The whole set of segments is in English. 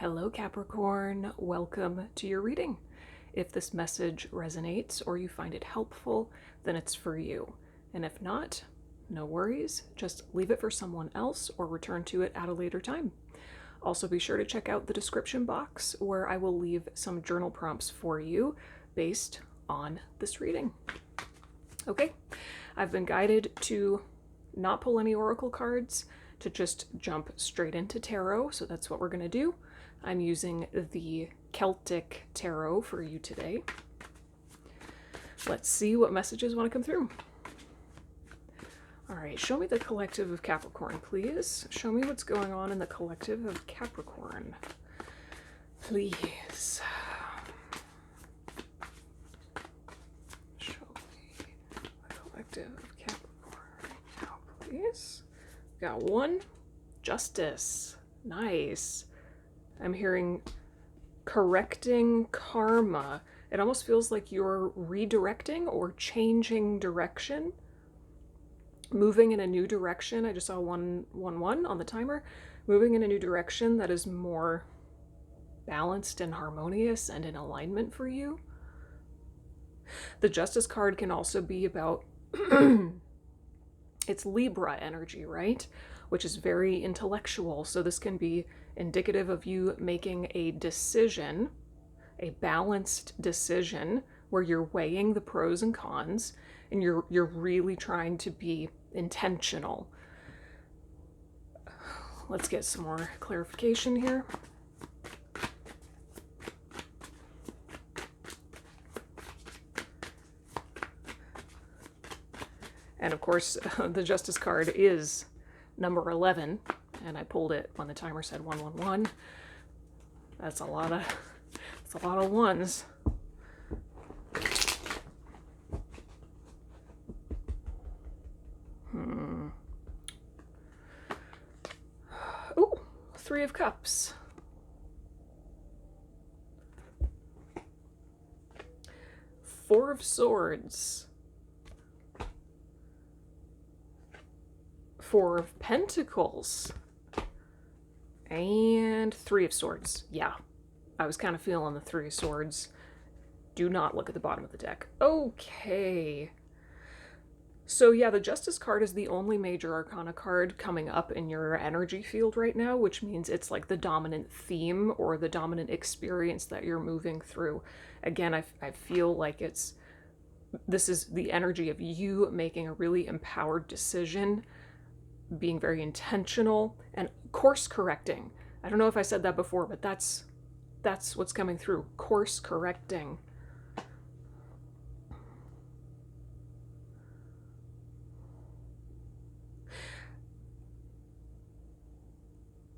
Hello, Capricorn. Welcome to your reading. If this message resonates or you find it helpful, then it's for you. And if not, no worries. Just leave it for someone else or return to it at a later time. Also, be sure to check out the description box where I will leave some journal prompts for you based on this reading. Okay, I've been guided to not pull any oracle cards, to just jump straight into tarot, so that's what we're going to do. I'm using the Celtic Tarot for you today. Let's see what messages want to come through. All right, show me the collective of Capricorn, please. Show me what's going on in the collective of Capricorn, please. Show me the collective of Capricorn now, please. Got one, justice. Nice. I'm hearing correcting karma. It almost feels like you're redirecting or changing direction, moving in a new direction. I just saw 111 on the timer. Moving in a new direction that is more balanced and harmonious and in alignment for you. The Justice card can also be about it's Libra energy, right? Which is very intellectual. So this can be indicative of you making a decision, a balanced decision where you're weighing the pros and cons and you're really trying to be intentional. Let's get some more clarification here. And of course, the Justice card is number 11, and I pulled it when the timer said 111. That's a lot of ones. Ooh, 3 of Cups. 4 of Swords. 4 of Pentacles, and 3 of Swords. Yeah, I was kind of feeling the 3 of Swords. Do not look at the bottom of the deck. Okay. So yeah, the Justice card is the only major arcana card coming up in your energy field right now, which means it's like the dominant theme or the dominant experience that you're moving through. Again, I feel like this is the energy of you making a really empowered decision, being very intentional and course correcting. I don't know if I said that before, but that's what's coming through. Course correcting.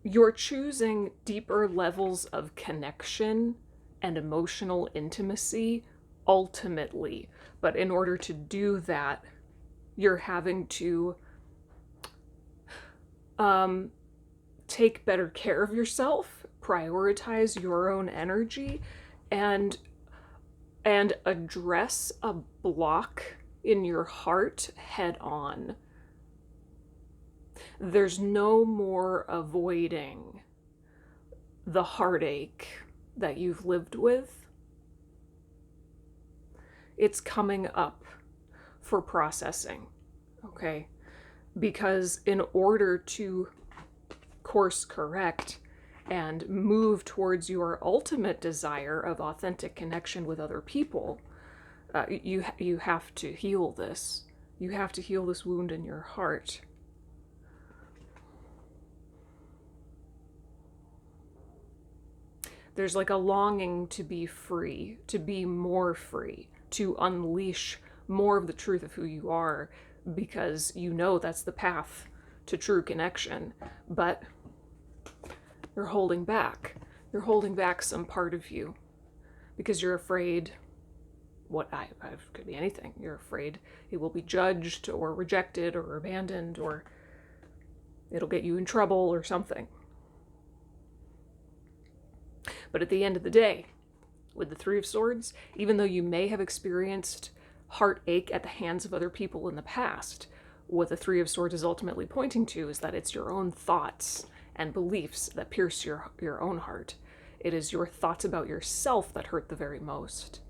You're choosing deeper levels of connection and emotional intimacy ultimately, but in order to do that, you're having to take better care of yourself, prioritize your own energy, and address a block in your heart head on. There's no more avoiding the heartache that you've lived with. It's coming up for processing, okay? Because in order to course correct and move towards your ultimate desire of authentic connection with other people, you have to heal this. You have to heal this wound in your heart. There's like a longing to be free, to be more free, to unleash more of the truth of who you are, because you know that's the path to true connection, but you're holding back. You're holding back some part of you because you're afraid could be anything. You're afraid it will be judged or rejected or abandoned, or it'll get you in trouble or something. But at the end of the day, with the 3 of Swords, even though you may have experienced heartache at the hands of other people in the past, what the 3 of Swords is ultimately pointing to is that it's your own thoughts and beliefs that pierce your own heart. It is your thoughts about yourself that hurt the very most.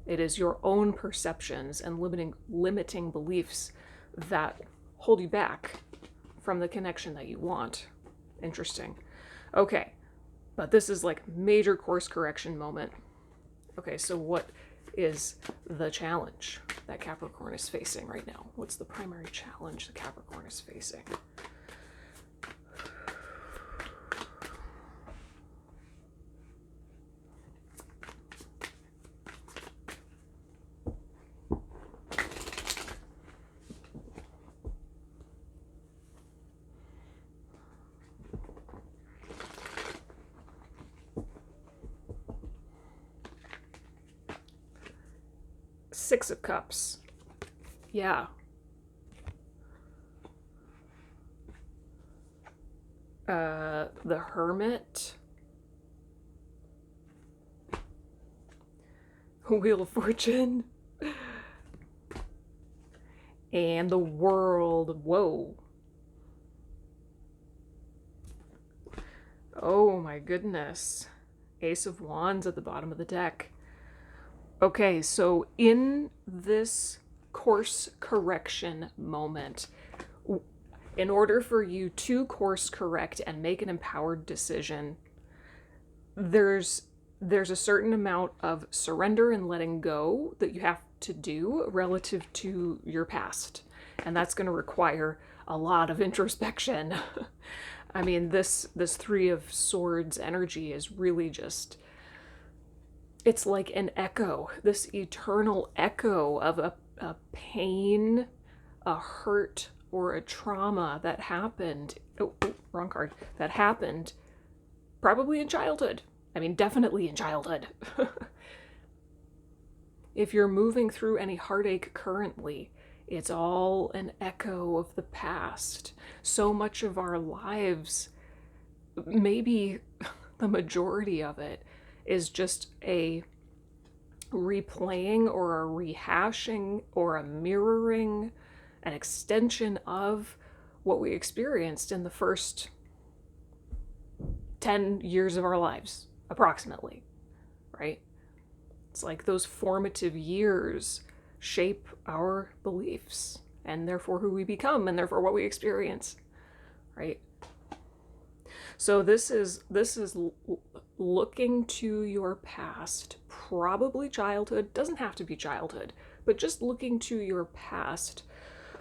It is your own perceptions and limiting beliefs that hold you back from the connection that you want. Interesting. Okay, but this is like major course correction moment. Okay, so what is the challenge that Capricorn is facing right now? What's the primary challenge that Capricorn is facing? Six of Cups. Yeah. The Hermit. Wheel of Fortune. And the World. Whoa. Oh my goodness. Ace of Wands at the bottom of the deck. Okay, so in this course correction moment, in order for you to course correct and make an empowered decision, there's a certain amount of surrender and letting go that you have to do relative to your past. And that's going to require a lot of introspection. I mean, this Three of Swords energy is really just, it's like an echo, this eternal echo of a pain, a hurt, or a trauma that happened, wrong card, that happened probably in childhood. I mean, definitely in childhood. If you're moving through any heartache currently, it's all an echo of the past. So much of our lives, maybe the majority of it, is just a replaying or a rehashing or a mirroring, an extension of what we experienced in the first 10 years of our lives, approximately, right? It's like those formative years shape our beliefs and therefore who we become and therefore what we experience, right? So this is looking to your past, probably childhood, doesn't have to be childhood, but just looking to your past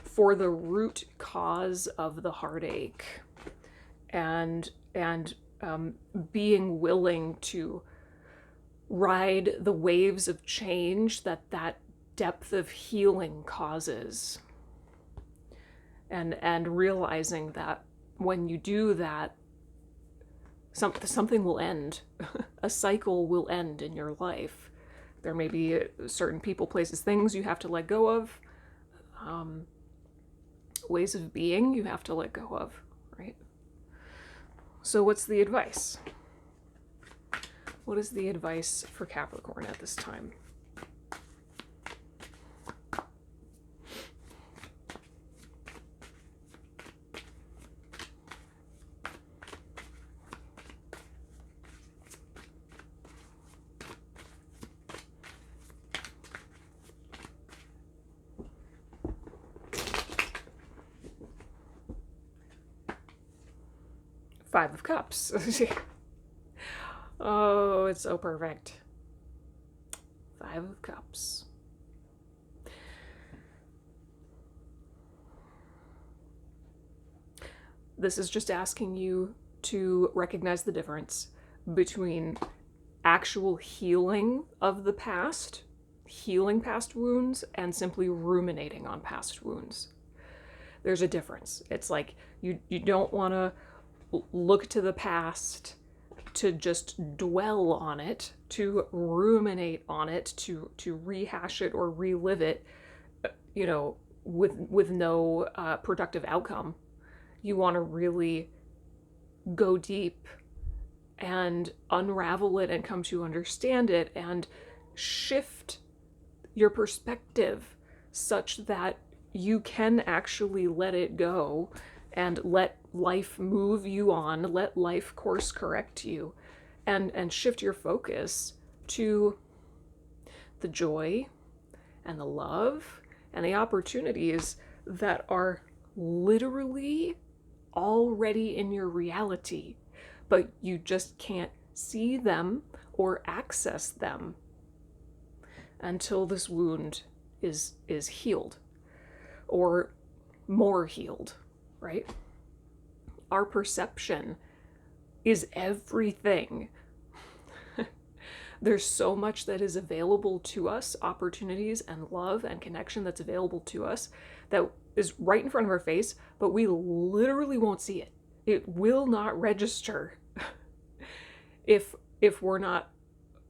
for the root cause of the heartache, and being willing to ride the waves of change that depth of healing causes, and realizing that when you do that, something will end. A cycle will end in your life. There may be certain people, places, things you have to let go of, ways of being you have to let go of, right? So what's the advice? What is the advice for Capricorn at this time? Five of Cups. Oh, it's so perfect. Five of Cups. This is just asking you to recognize the difference between actual healing of the past, healing past wounds, and simply ruminating on past wounds. There's a difference. It's like you don't want to look to the past to just dwell on it, to ruminate on it, to rehash it or relive it, you know, with no productive outcome. You want to really go deep and unravel it and come to understand it and shift your perspective such that you can actually let it go and let life move you on, let life course correct you, and shift your focus to the joy and the love and the opportunities that are literally already in your reality, but you just can't see them or access them until this wound is healed or more healed, right? Our perception is everything. There's so much that is available to us, opportunities and love and connection that's available to us that is right in front of our face, but we literally won't see it. It will not register if we're not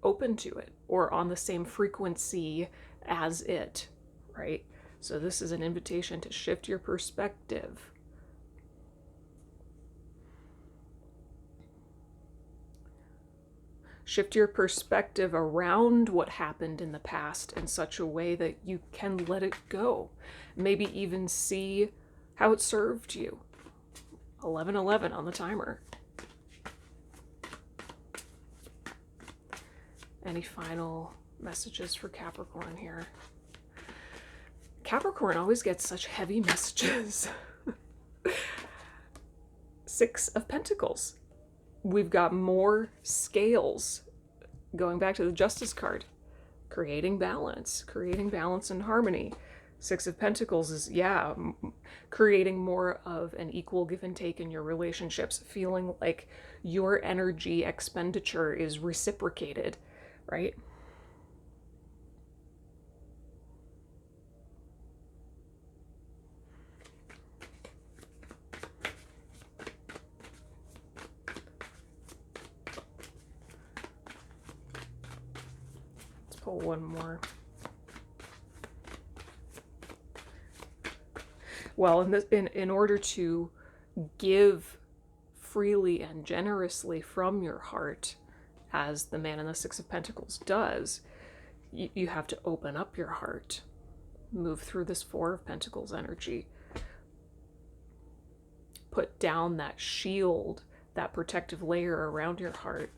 open to it or on the same frequency as it, right? So this is an invitation to shift your perspective. Shift your perspective around what happened in the past in such a way that you can let it go. Maybe even see how it served you. 11:11 on the timer. Any final messages for Capricorn here? Capricorn always gets such heavy messages. 6 of Pentacles. We've got more scales. Going back to the Justice card. Creating balance and harmony. 6 of Pentacles is, yeah, creating more of an equal give and take in your relationships. Feeling like your energy expenditure is reciprocated, right? Pull one more. Well, in order to give freely and generously from your heart, as the Man in the 6 of Pentacles does, you have to open up your heart. Move through this 4 of Pentacles energy. Put down that shield, that protective layer around your heart.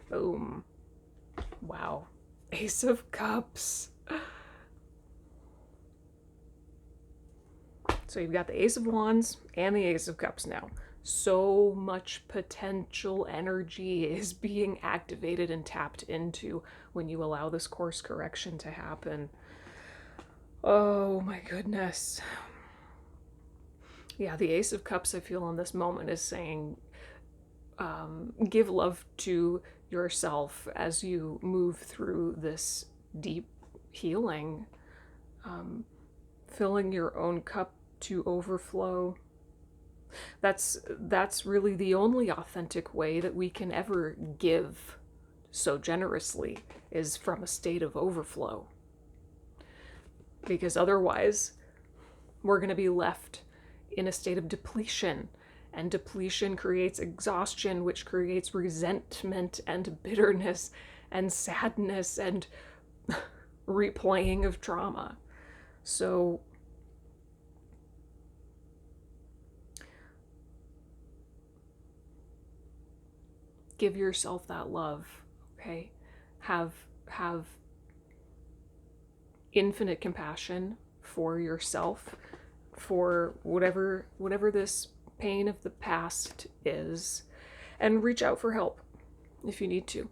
Boom. Wow. Ace of Cups. So you've got the Ace of Wands and the Ace of Cups now. So much potential energy is being activated and tapped into when you allow this course correction to happen. Oh my goodness. Yeah, the Ace of Cups, I feel in this moment, is saying, give love to yourself as you move through this deep healing, filling your own cup to overflow. That's really the only authentic way that we can ever give so generously, is from a state of overflow. Because otherwise, we're going to be left in a state of depletion. And depletion creates exhaustion, which creates resentment and bitterness and sadness and replaying of trauma. So give yourself that love, okay? Have infinite compassion for yourself, for whatever this pain of the past is, and reach out for help if you need to.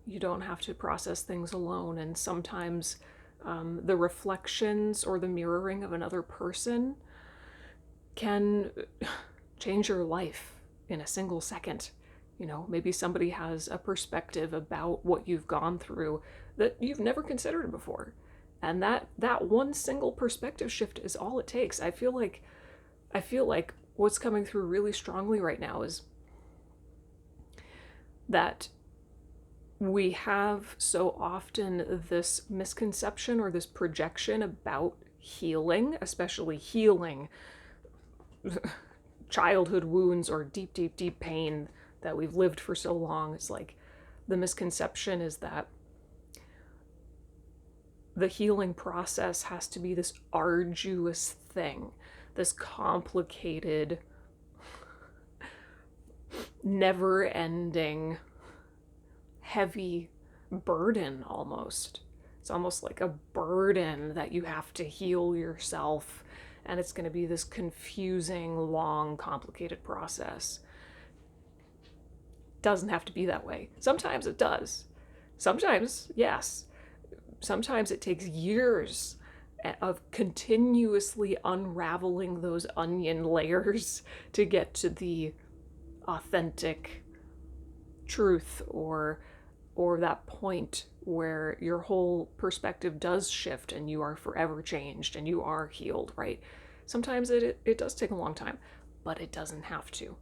You don't have to process things alone, and sometimes the reflections or the mirroring of another person can change your life in a single second. You know, maybe somebody has a perspective about what you've gone through that you've never considered before. And that one single perspective shift is all it takes. I feel like what's coming through really strongly right now is that we have so often this misconception or this projection about healing, especially healing childhood wounds or deep, deep, deep pain that we've lived for so long. It's like the misconception is that the healing process has to be this arduous thing, this complicated, never-ending, heavy burden almost. It's almost like a burden that you have to heal yourself, and it's going to be this confusing, long, complicated process. Doesn't have to be that way. Sometimes it does. Sometimes, yes. Sometimes it takes years of continuously unraveling those onion layers to get to the authentic truth, or that point where your whole perspective does shift and you are forever changed and you are healed, right? Sometimes it does take a long time, but it doesn't have to.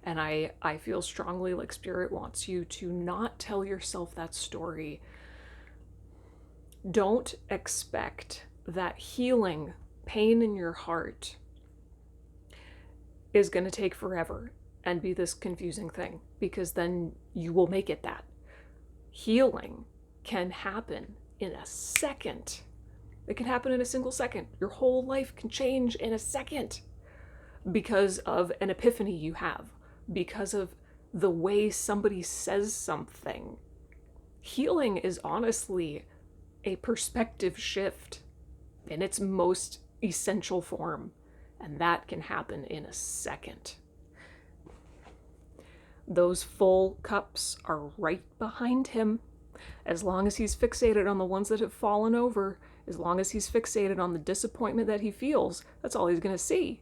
And I feel strongly like Spirit wants you to not tell yourself that story. Don't expect that healing pain in your heart is going to take forever and be this confusing thing, because then you will make it that. Healing can happen in a second. It can happen in a single second. Your whole life can change in a second because of an epiphany you have, because of the way somebody says something. Healing is honestly a perspective shift in its most essential form, and that can happen in a second. Those full cups are right behind him. As long as he's fixated on the ones that have fallen over, as long as he's fixated on the disappointment that he feels, that's all he's going to see.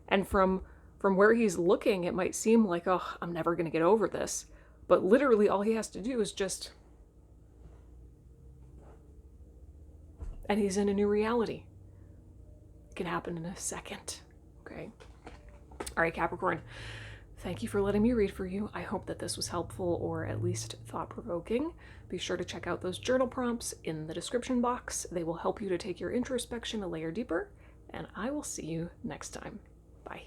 And from where he's looking, it might seem like, oh, I'm never going to get over this. But literally all he has to do is just... and he's in a new reality. It can happen in a second. Okay? All right, Capricorn. Thank you for letting me read for you. I hope that this was helpful, or at least thought-provoking. Be sure to check out those journal prompts in the description box. They will help you to take your introspection a layer deeper, and I will see you next time. Bye.